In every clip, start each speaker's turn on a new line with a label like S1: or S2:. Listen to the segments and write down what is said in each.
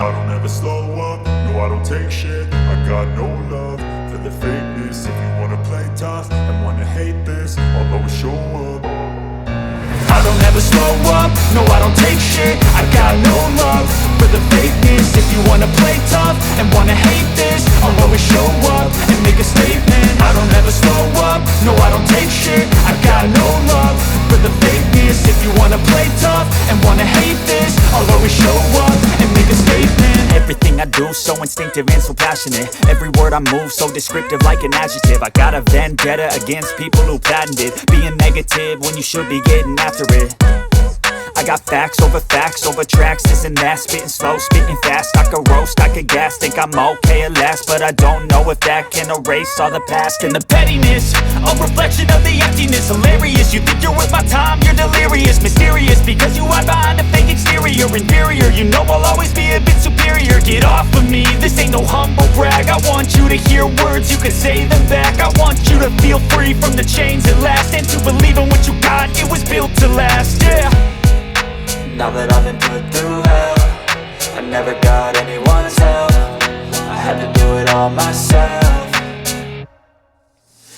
S1: I don't ever slow up, no I don't take shit. I got no love for the fakeness. If you wanna play tough and wanna hate this, I'll always show up.
S2: I don't ever slow up, no I don't take shit. I got no love for the fakeness. If you wanna play tough and wanna hate this, I'll always show up and make a statement. I don't ever slow up, no I don't take shit. I got no love for the fakeness. If you wanna play tough and wanna hate this, I'll always show up and make a statement.
S3: Everything I do so instinctive and so passionate. Every word I move so descriptive like an adjective. I got a vendetta against people who patented being negative when you should be getting after it. I got facts over tracks, this and that. Spitting slow, spitting fast. I could roast, I could gas. Think I'm okay at last, but I don't know if that can erase all the past.
S2: And the pettiness, a reflection of the emptiness. Hilarious, you think you're worth my time, you're delirious. Mysterious, because you hide behind a fake exterior. Inferior, you know I'll always be a bit superior. Get off of me, this ain't no humble brag. I want you to hear words, you can say them back. I want you to feel free from the chains at last, and to believe in what you got, it was built to last, yeah.
S3: Now that I've been put through hell, I never got anyone's help. I had to do it all myself.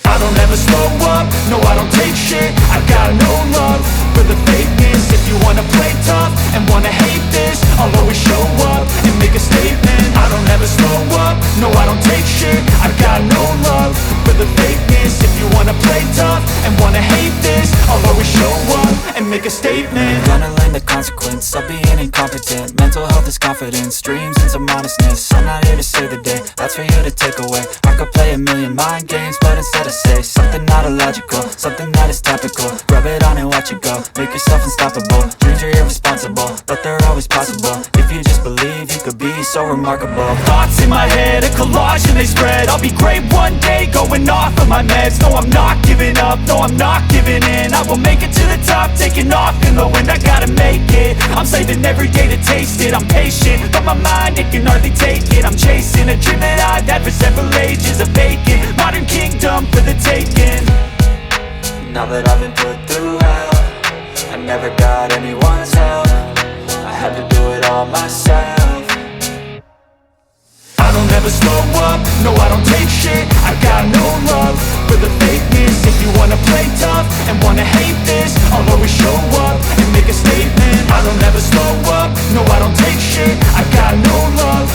S2: I don't ever slow up, no I don't take shit. I got no love for the fakeness. If you wanna play tough and wanna hate this, I'll always show up and make a statement. I don't ever slow up, no I don't take shit. I got no love for the fakeness. If you wanna play tough and wanna hate this, I'll always show up and make a statement.
S3: Gonna learn the consequence of being incompetent. Mental health is confidence, dreams and some honestness. I'm not here to save the day, that's for you to take away. I could play a million mind games, but instead I say something not illogical, something that is topical. Rub it on and watch it go, make yourself unstoppable. Dreams are irresponsible, but they're always possible. If you just believe, you could be so remarkable.
S2: Thoughts in my head, a collage and they spread. I'll be great one day, going off of my meds. No, I'm not giving up, no, I'm not giving in. I will make it to the top, taking off in the wind. I gotta make it, I'm saving every day to taste it. I'm patient, but my mind, it can hardly take it. I'm chasing a dream that I've had for several ages. A vacant, modern kingdom for the taking.
S3: Now that I've been put through hell, I never got anyone's help. I had to do it all myself.
S2: I don't ever slow up, no I don't take shit. I got no love for the fakeness. If you wanna play tough and wanna hate this, I'll always show up and make a statement. I don't ever slow up, no I don't take shit. I got no love